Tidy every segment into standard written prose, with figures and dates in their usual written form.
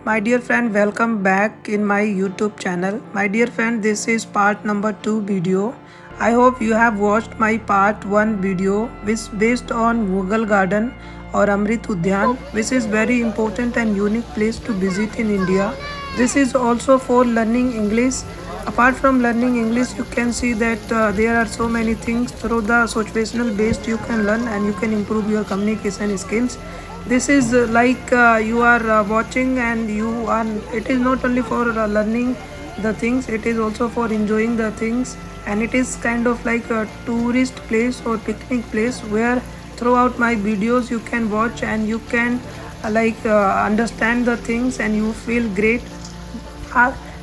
My dear friend, welcome back in my YouTube channel. My dear friend, this is part number 2 video. I hope you have watched my part 1 video which based on Mughal Garden or Amrit Udyan, which is very important and unique place to visit in India. This is also for learning English. Apart from learning English, you can see that there are so many things through the situational based you can learn and you can improve your communication skills. This is you are watching and you are, it is not only for learning the things, it is also for enjoying the things, and it is kind of like a tourist place or picnic place where throughout my videos you can watch and you can understand the things and you feel great.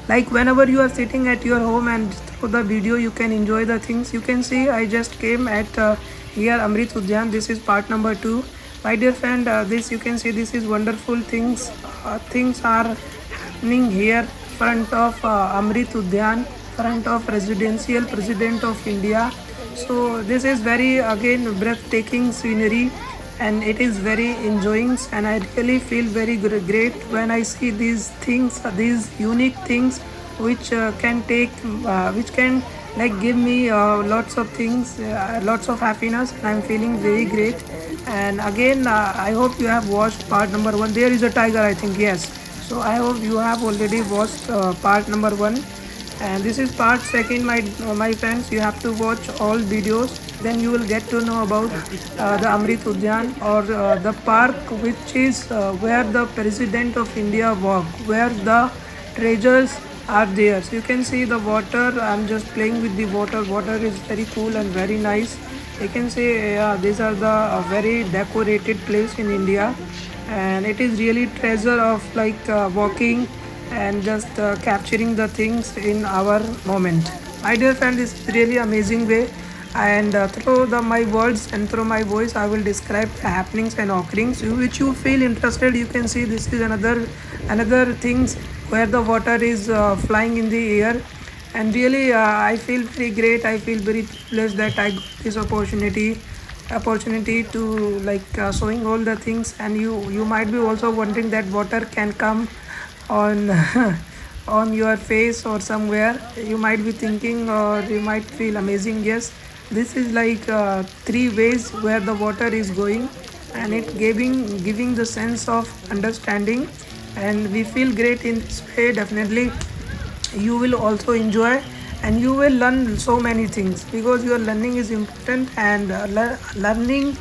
Like whenever you are sitting at your home and through the video you can enjoy the things. You can see I just came at here Amrit Udyan. This is part number 2. My dear friend, this you can see, this is wonderful things. Things are happening here front of Amrit Udyan, front of Residential President of India. So this is very again breathtaking scenery and it is very enjoying, and I really feel very great when I see these things, these unique things which which can like give me lots of things, lots of happiness, and I'm feeling very great. And again, I hope you have watched part number 1. There is a tiger, I think, yes. So I hope you have already watched part number 1, and this is part 2. My friends, you have to watch all videos, then you will get to know about the Amrit Udyan or the park which is where the President of India walk, where the treasures are there. So you can see the water. I'm just playing with the water. Water is very cool and very nice. You can see these are the very decorated place in India, and it is really treasure of walking and just capturing the things in our moment. My dear friend, this is really amazing way, and through my words and through my voice I will describe the happenings and occurrings which you feel interested. You can see this is another things where the water is flying in the air, and really I feel very great. I feel very privileged that I got this opportunity to showing all the things. And you might be also wondering that water can come on on your face or somewhere. You might be thinking or you might feel amazing. Yes, this is three ways where the water is going, and it giving the sense of understanding, and we feel great in this way. Definitely you will also enjoy and you will learn so many things, because your learning is important, and learning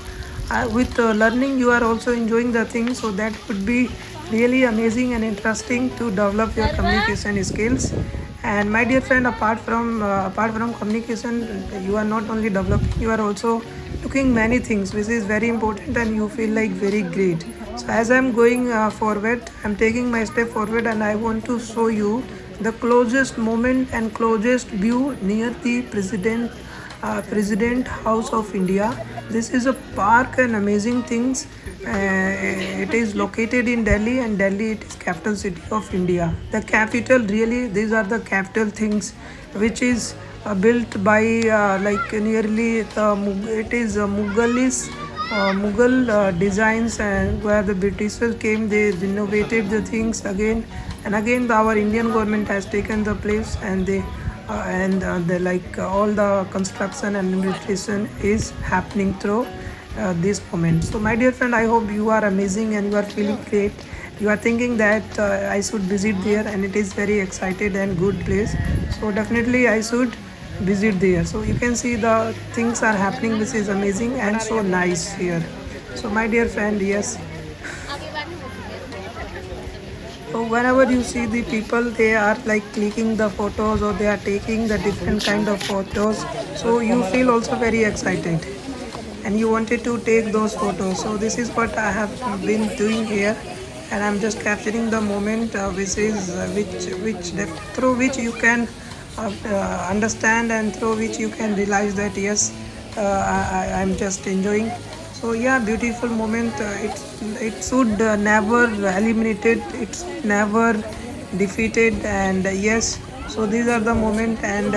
with learning you are also enjoying the things, so that would be really amazing and interesting to develop your communication skills. And my dear friend, apart from communication, you are not only developing, you are also looking many things which is very important, and you feel like very great. So as I'm going forward, I'm taking my step forward, and I want to show you the closest moment and closest view near the President House of India. This is a park and amazing things. It is located in Delhi, and Delhi it is capital city of India. The capital, really, these are the capital things which is built by nearly it is Mughal designs, and where the Britishers came, they renovated the things again and again. Our Indian government has taken the place, and they the all the construction and administration is happening through this moment. So my dear friend, I hope you are amazing and you are feeling great. You are thinking that I should visit there, and it is very excited and good place, so definitely I should visit there. So you can see the things are happening, which is amazing and so nice here. So my dear friend, yes, so whenever you see the people, they are like clicking the photos or they are taking the different kind of photos. So you feel also very excited and you wanted to take those photos. So this is what I have been doing here, and I'm just capturing the moment, which is through which you can understand, and through which you can realize that yes, I'm just enjoying. So yeah, beautiful moment. It should never eliminated. It's never defeated. And yes, so these are the moment. And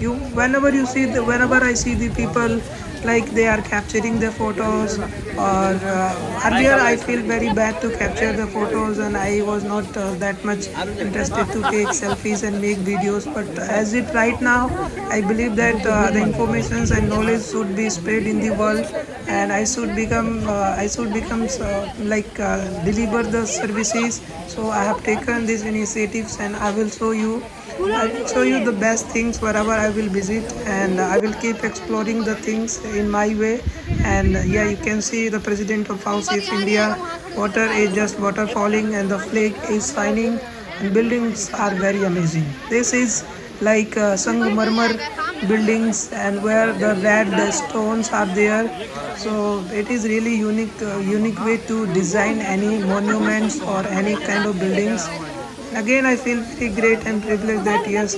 you whenever I see the people, like they are capturing the photos. Or earlier I feel very bad to capture the photos, and I was not that much interested to take selfies and make videos. But as it right now, I believe that the informations and knowledge should be spread in the world, and I should become deliver the services. So I have taken these initiatives, and I will show you the best things wherever I will visit, and I will keep exploring the things in my way. And yeah, you can see the president of House of India. Water is just water falling, and the flag is shining, and buildings are very amazing. This is like Sangmarmar buildings, and where the red stones are there. So it is really unique way to design any monuments or any kind of buildings. Again, I feel very great and privileged that yes,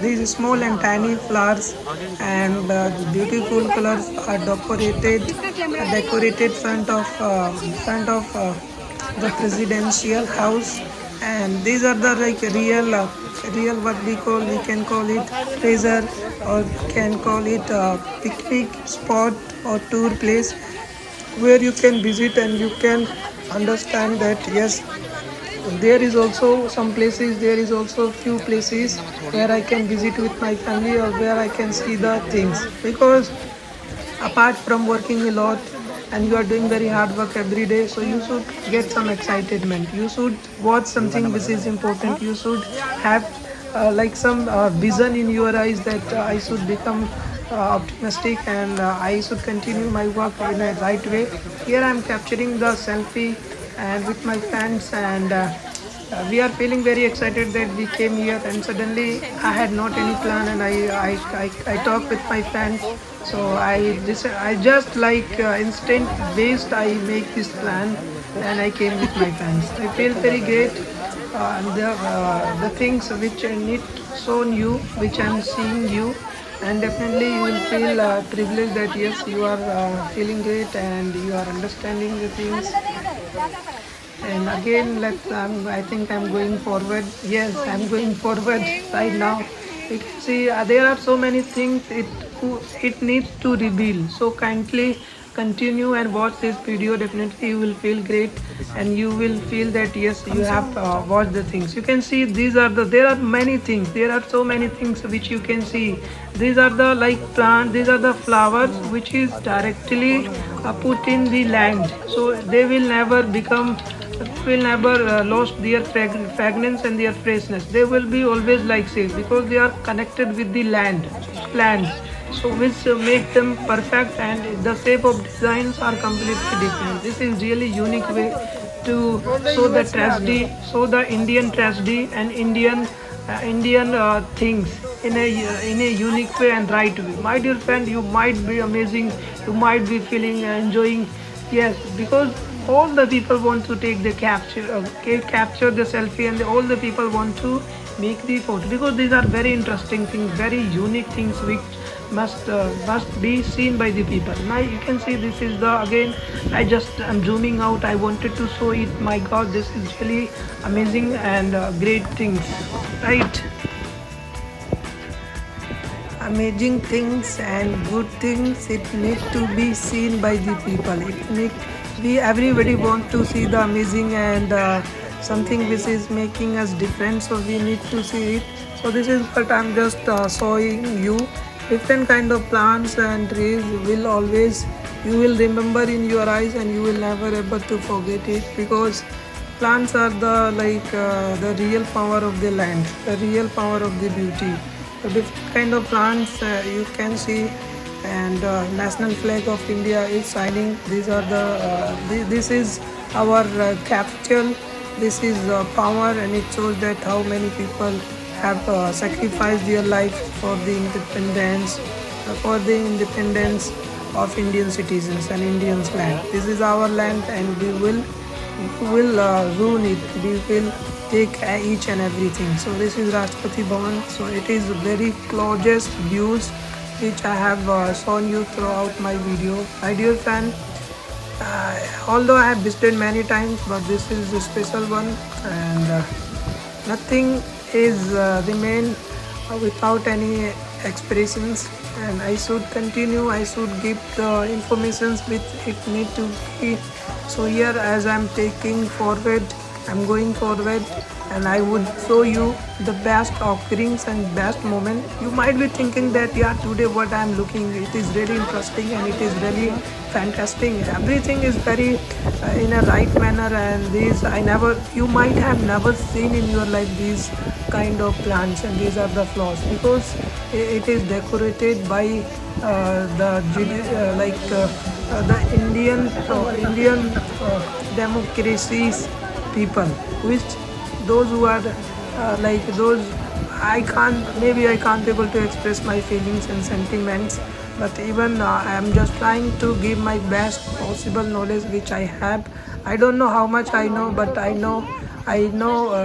these small and tiny flowers and beautiful colors are decorated front of the presidential house, and these are the like real what we can call it treasure, or can call it a picnic spot or tour place where you can visit and you can understand that yes, there is also few places where I can visit with my family, or where I can see the things. Because apart from working a lot and you are doing very hard work every day, so you should get some excitement, you should watch something which is important, you should have like some vision in your eyes that I should become optimistic, and I should continue my work in a right way. Here I am capturing the selfie and with my friends, and we are feeling very excited that we came here, and suddenly I had not any plan, and I talked with my friends. So I just like instant waste I make this plan, and I came with my friends. I feel very great. The things which I need shown you, which I'm seeing you, and definitely you will feel privileged that yes, you are feeling great and you are understanding the things. And again, I think I'm going forward. Yes, I'm going forward right now. You can see there are so many things it needs to reveal. So kindly continue and watch this video. Definitely, you will feel great, and you will feel that yes, you have watched the things. You can see there are many things. There are so many things which you can see. These are the like plant. These are the flowers which is directly put in the land. So they will never become will never lost their fragrance and their freshness. They will be always like this because they are connected with the land, plants. So which make them perfect, and the shape of designs are completely different. This is really unique way to show the Indian tragedy and Indian things in a unique way and right way. My dear friend, you might be amazing, you might be feeling enjoying. Yes, because all the people want to take the capture the selfie, and all the people want to make the photo, because these are very interesting things, very unique things which must be seen by the people. Now you can see this is the again. I'm zooming out. I wanted to show it. My God, this is really amazing and great things, right? Amazing things and good things, it need to be seen by the people. It need we everybody want to see the amazing and something which is making us different, so we need to see it. So this is what I'm just showing you. Different kind of plants and trees will always, you will remember in your eyes, and you will never able to forget it, because plants are the real power of the land, the real power of the beauty. So different kind of plants you can see, and national flag of India is shining. These are this is our capital. This is power, and it shows that how many people have sacrificed their life for the independence of Indian citizens and Indians land. This is our land, and we will ruin it. We will take each and everything. So this is Rashtrapati Bhavan. So it is very closest views which I have shown you throughout my video. My dear fan, although I have visited many times, but this is a special one, and nothing is remain without any expressions. and I should continue. I should give the informations which it need to be. So here, as I'm taking forward, I'm going forward, and I would show you the best occurrings and best moment. You might be thinking that yeah, today what I'm looking, it is really interesting and it is really fantastic. Everything is very in a right manner, and these I never, you might have never seen in your life these kind of plants, and these are the flaws because it is decorated by the Indian democracies people, which those who are like those, I can't, maybe I can't able to express my feelings and sentiments, but even I am just trying to give my best possible knowledge which I have. I don't know how much I know, but I know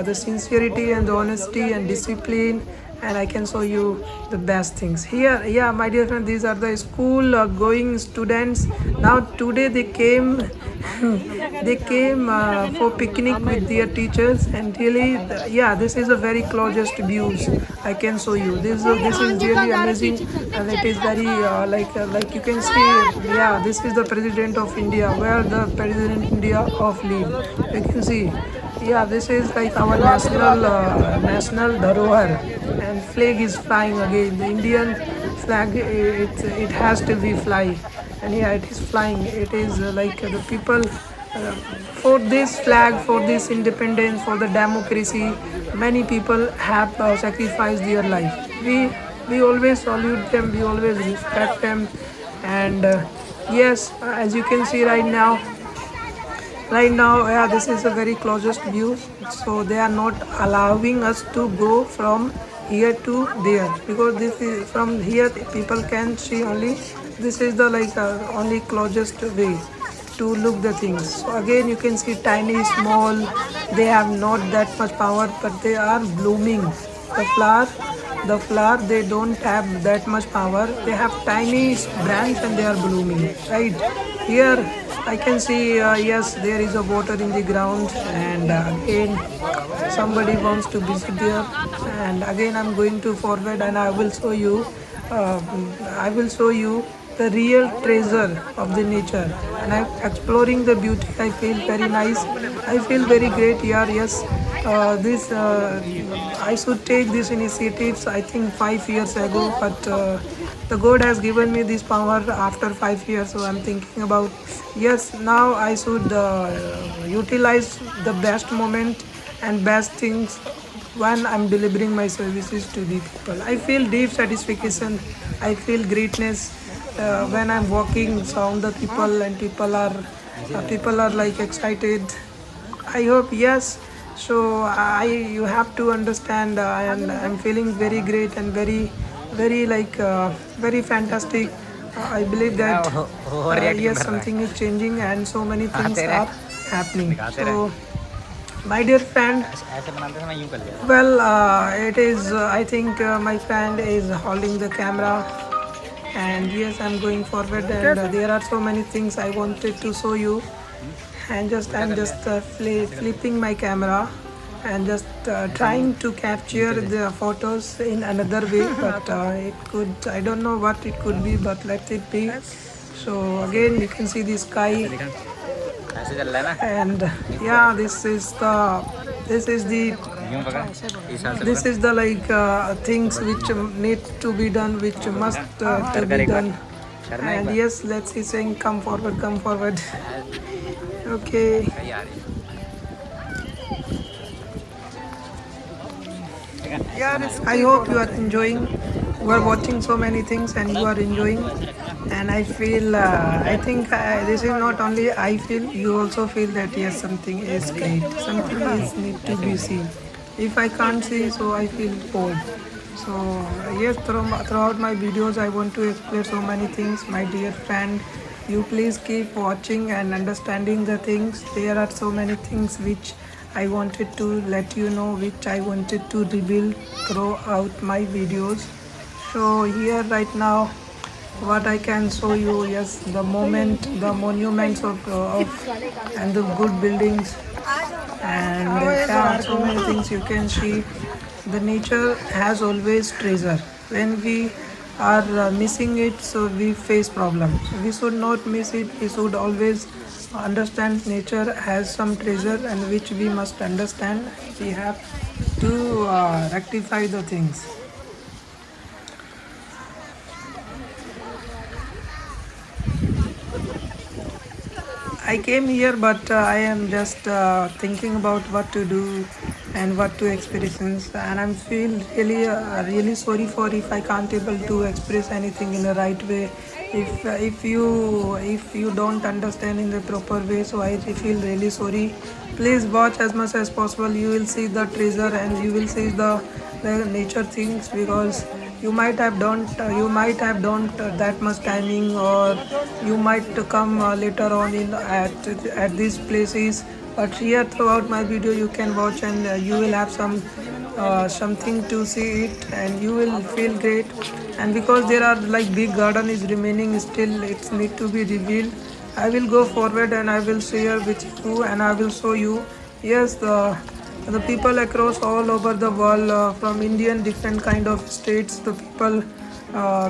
the sincerity and the honesty and discipline, and I can show you the best things here. Yeah, my dear friend, these are the school going students. Now today they came they came for picnic with their teachers, and really yeah, this is a very closest views I can show you. This is really amazing, and it is very like you can see. Yeah, this is the president of India, where the president India of live, you can see. Yeah, this is like our national dharohar, and flag is flying again. The Indian flag, it has to be fly, and yeah, it is flying. It is the people for this flag, for this independence, for the democracy. Many people have sacrificed their life. We always salute them. We always respect them, and yes, as you can see right now, yeah, this is a very closest view, so they are not allowing us to go from here to there, because this is from here people can see only. This is the only closest way to look the things. So again, you can see tiny small, they have not that much power, but they are blooming. The flower, they don't have that much power. They have tiny branch and they are blooming, right? Here I can see, yes, there is a water in the ground, and again somebody wants to visit there, and again I'm going to forward, and uh, I will show you the real treasure of the nature, and I'm exploring the beauty. I feel very nice. I feel very great here. Yes, this I should take these initiatives, I think 5 years ago, but the God has given me this power after 5 years. So I'm thinking about, yes, now I should utilize the best moment and best things when I'm delivering my services to the people. I feel deep satisfaction. I feel greatness when I'm walking around the people, and people are like excited. I hope, yes. So I you have to understand, and I'm feeling very great and very very fantastic. I believe that yes, something is changing and so many things are happening. So my dear friend, well, it is. I think my friend is holding the camera, and yes, I'm going forward, and there are so many things I wanted to show you, and I'm just flipping my camera and just trying to capture the photos in another way, but it could, I don't know what it could be, but let it be. So again, you can see the sky, and yeah, this is the things which need to be done, which must to be done. And yes, let's see, saying come forward, come forward. Okay. Yeah, I hope you are enjoying. You are watching so many things and you are enjoying. And I feel, I think this is not only I feel, you also feel that yes, something is great. Something is need to be seen. If I can't see, so I feel bored. So yes, throughout my videos, I want to explain so many things. My dear friend, you please keep watching and understanding the things. There are so many things which I wanted to let you know, which I wanted to reveal throughout my videos. So here right now, what I can show you, yes, the moment, the monuments of and the good buildings, and there are so many things you can see. The nature has always treasure. When we are missing it, so we face problems. We should not miss it. We should always understand nature has some treasure and which we must understand. We have to rectify the things. I came here, but I am just thinking about what to do and what to experience, and I'm feel really sorry for if I can't able to express anything in the right way. If you don't understand in the proper way, so I feel really sorry. Please watch as much as possible. You will see the treasure and you will see the nature things, because you might have don't that much timing, or you might come later on in at these places, but here throughout my video you can watch, and you will have something to see it, and you will feel great. And because there are like big garden is remaining still, it's need to be revealed. I will go forward and I will share with you and I will show you. Yes, the people across all over the world, from Indian different kind of states, the people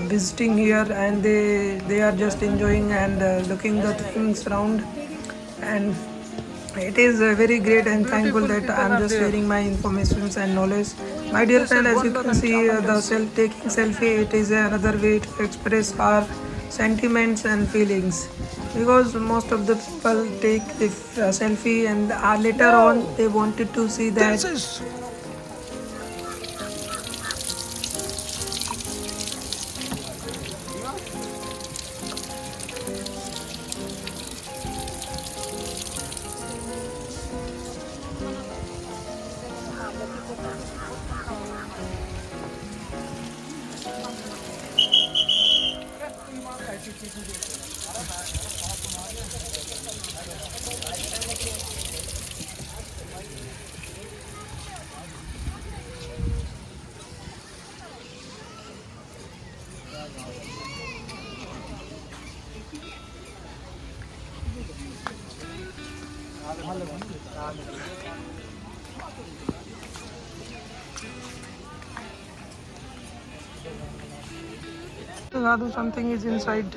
visiting here, and they are just enjoying and looking the things around. And it is very great and thankful that I'm just sharing my informations and knowledge. My dear friend, as you can see, the self-taking selfie, it is another way to express our sentiments and feelings. Because most of the people take the selfie, and later on they wanted to see that. Sadhu, something is inside.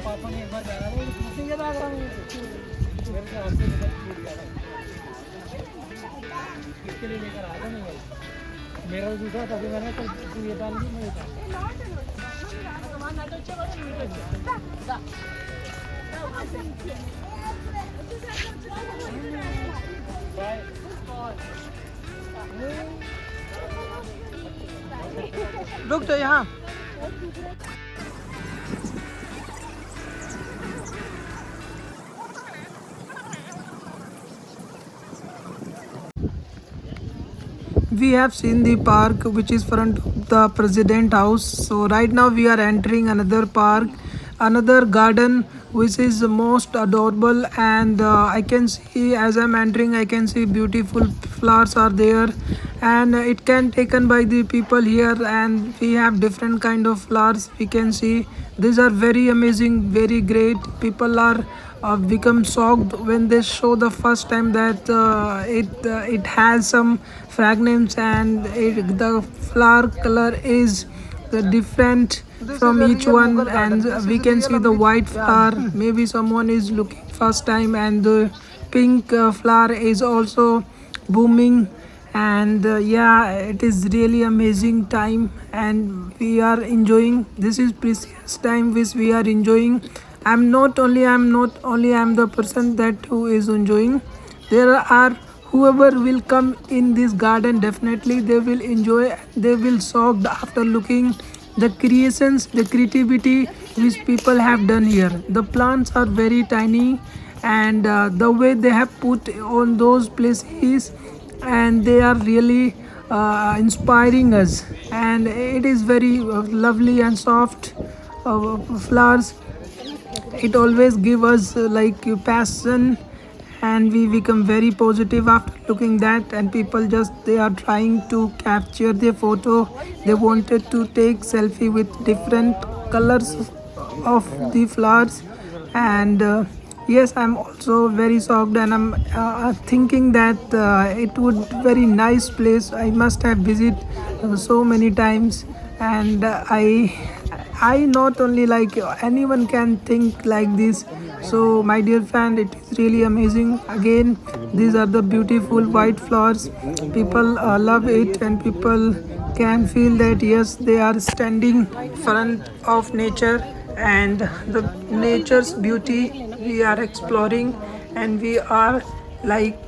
पापा ने एक बार जाना था, पूछेंगे ना अगर हम मेरे से हमसे बहुत छूट गया था, इसके लिए लेकर आया था मैं भाई। मेरा तो दूसरा था, मैंने तो तू ये डाल दी, मैं ये डाल रुक तो यहाँ। We have seen the park which is front of the president house. So right now we are entering another park, another garden which is most adorable, and I can see, as I'm entering, I can see beautiful flowers are there, and it can taken by the people here, and we have different kind of flowers we can see. These are very amazing, very great. People are become shocked when they show the first time that it has some fragrance, and the flower color is different from each one, and we can see the white flower, maybe someone is looking first time, and the pink flower is also booming. And yeah, it is really amazing time, and we are enjoying. This is precious time which we are enjoying. I'm the person that who is enjoying. There are whoever will come in this garden, definitely they will enjoy, they will shocked after looking the creations, the creativity which people have done here. The plants are very tiny, and the way they have put on those places, and they are really inspiring us, and it is very lovely and soft flowers. It always give us like passion, and we become very positive after looking that. And people just they are trying to capture their photo, they wanted to take selfie with different colors of the flowers. And yes, I'm also very shocked, and I'm thinking that it would very nice place, I must have visit so many times. And I not only like anyone can think like this. So my dear friend, it is really amazing. Again, these are the beautiful white flowers. People love it, and people can feel that yes, they are standing front of nature, and the nature's beauty we are exploring, and we are like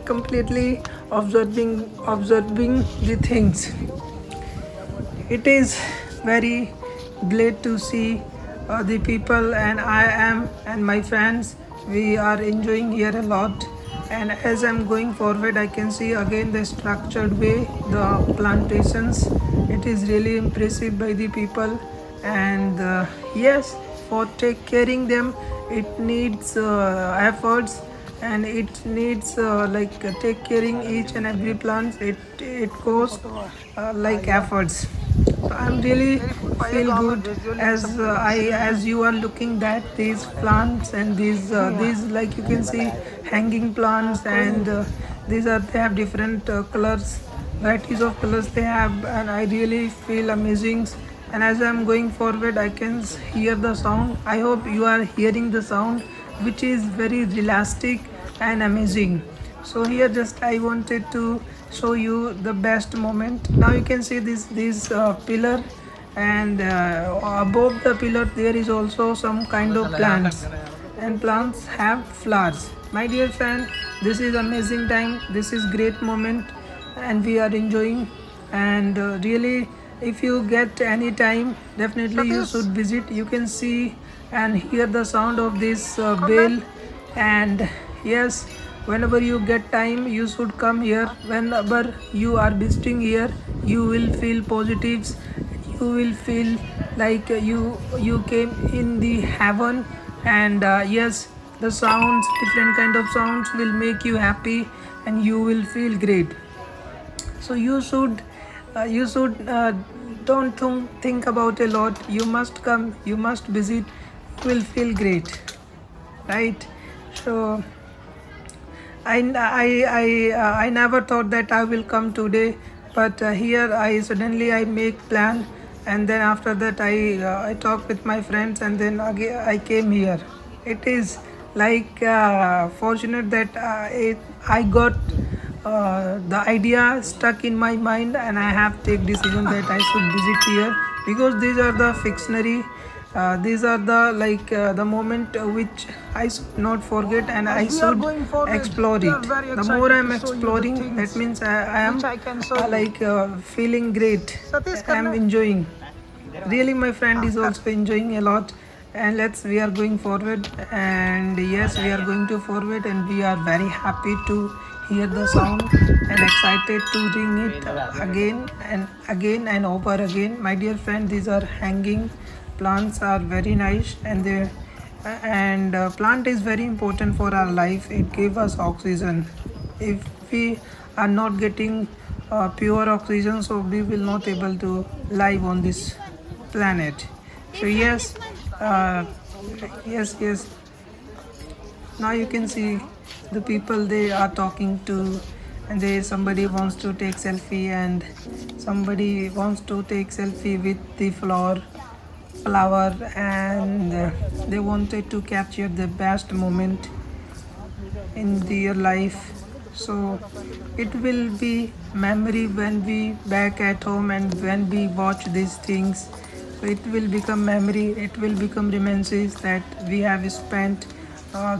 completely observing the things. It is very glad to see the people, and I am and my friends, we are enjoying here a lot. And as I'm going forward, I can see again the structured way, the plantations. It is really impressive by the people. And yes, for take caring them, it needs efforts, and it needs take caring each and every plant. It costs like efforts. So I'm really feel good as as you are looking that these plants, and these like you can see hanging plants. And these are they have different colors, varieties of colors they have, and I really feel amazing. And as I'm going forward, I can hear the sound. I hope you are hearing the sound, which is very realistic and amazing. So here just I wanted to show you the best moment. Now you can see this pillar, and above the pillar there is also some kind of plants, and plants have flowers. My dear friend, this is amazing time, this is great moment, and we are enjoying. And really, if you get any time, definitely you should visit. You can see and hear the sound of this bell. And yes, whenever you get time, you should come here. Whenever you are visiting here, you will feel positives, you will feel like you came in the heaven. And yes, the sounds, different kind of sounds will make you happy, and you will feel great. So you should don't think about a lot. You must come, you must visit, you will feel great, right? So I never thought that I will come today, but here I suddenly I make plan, and then after that I talk with my friends, and then again I came here. It is like fortunate that I got the idea stuck in my mind, and I have take decision that I should visit here, because these are the fictionary, these are the the moment which I should not forget, and I should explore it. The more I'm exploring, that means I am feeling great. I'm enjoying. Really, my friend is also enjoying a lot. And we are going forward, and yes, we are going to forward, and we are very happy to hear the sound, and excited to ring it again and over again. My dear friend, these are hanging plants, are very nice, and they and plant is very important for our life. It gives us oxygen. If we are not getting pure oxygen, so we will not able to live on this planet. So yes, uh, yes, now you can see the people they are talking to, and they somebody wants to take selfie, and somebody wants to take selfie with the flower, and they wanted to capture the best moment in their life. So it will be memory when we back at home and when we watch these things. So it will become memory, it will become reminiscences that we have spent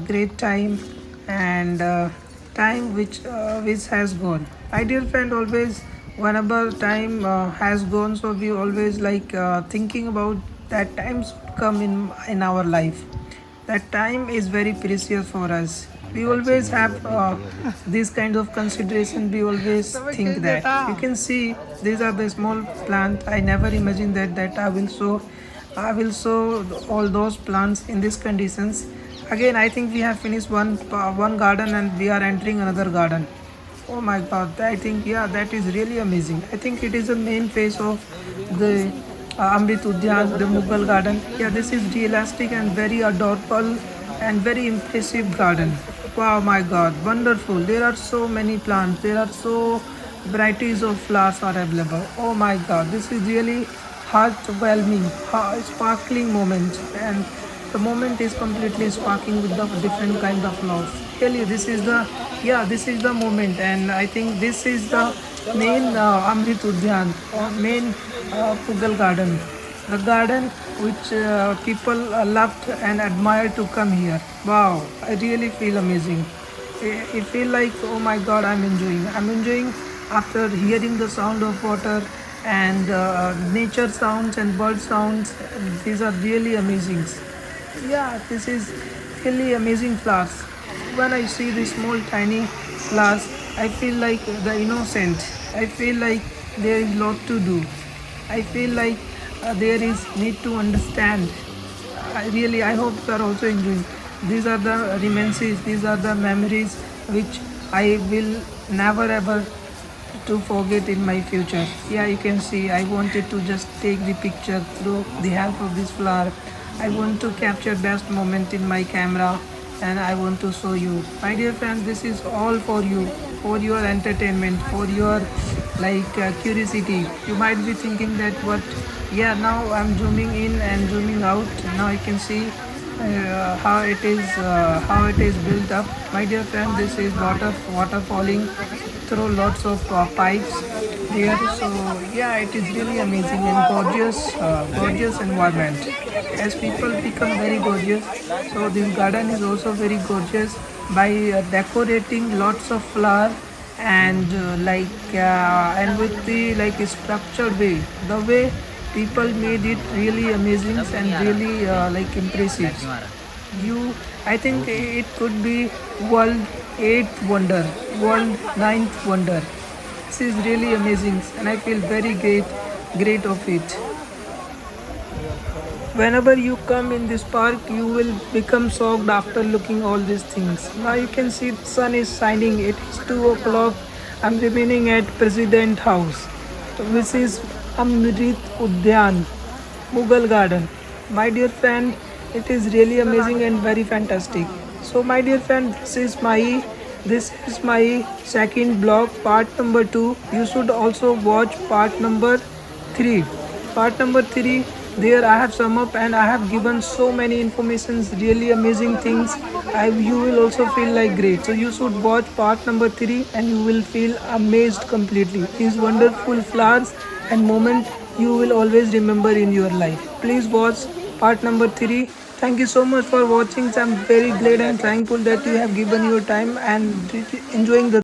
great time and time which has gone. My dear friend, always whenever time has gone, so we always like thinking about that times come in our life. That time is very precious for us. We always have these kinds of consideration. We always think that you can see these are the small plant. I never imagined that I will sow all those plants in these conditions. Again, I think we have finished one garden and we are entering another garden. Oh my god, I think, yeah, that is really amazing. I think it is the main phase of the Amrit Udyan, the Mughal garden. Yeah, this is realistic and very adorable and very impressive garden. Wow, my god, wonderful. There are so many plants, there are so varieties of flowers are available. Oh my god, this is really heartwarming, sparkling moment, and the moment is completely sparkling with the different kind of flowers. Really, this is the moment, and I think this is the main Amrit Udyan or main Pugal garden, the garden which people loved and admired to come here. Wow, I really feel amazing. I feel like, oh my god, I'm enjoying after hearing the sound of water and nature sounds and bird sounds. These are really amazing. Yeah, this is really amazing flowers. When I see these small tiny flowers, I feel like the innocent. I feel like there is lot to do. I feel like there is need to understand. I hope you are also enjoying. These are the reminiscences, these are the memories which I will never ever to forget in my future. Yeah, you can see I wanted to just take the picture through the help of this flower. I want to capture best moment in my camera and I want to show you. My dear friends, this is all for you, for your entertainment, for your curiosity. You might be thinking that what, yeah, now I'm zooming in and zooming out. Now you can see how it is built up. My dear friend, this is water falling through lots of pipes there. So yeah, it is really amazing and gorgeous environment. As people become very gorgeous, so this garden is also very gorgeous by decorating lots of flower and and with the structured way, the way people made it really amazing and really impressive. I think it could be world eighth wonder, world ninth wonder. This is really amazing and I feel very great of it. Whenever you come in this park, you will become shocked after looking all these things. Now you can see the sun is shining. It is 2 o'clock. I'm remaining at President House. This is Amrit Udyan, Mughal Garden. My dear friend, it is really amazing and very fantastic. So my dear friend, this is my second blog, part number 2. You should also watch part number 3. Part number 3, there I have sum up and I have given so many informations, really amazing things. You will also feel like great. So you should watch part number 3 and you will feel amazed completely. These wonderful flowers and moment you will always remember in your life. Please watch part number 3. Thank you so much for watching. I'm very glad and thankful that you have given your time and enjoying the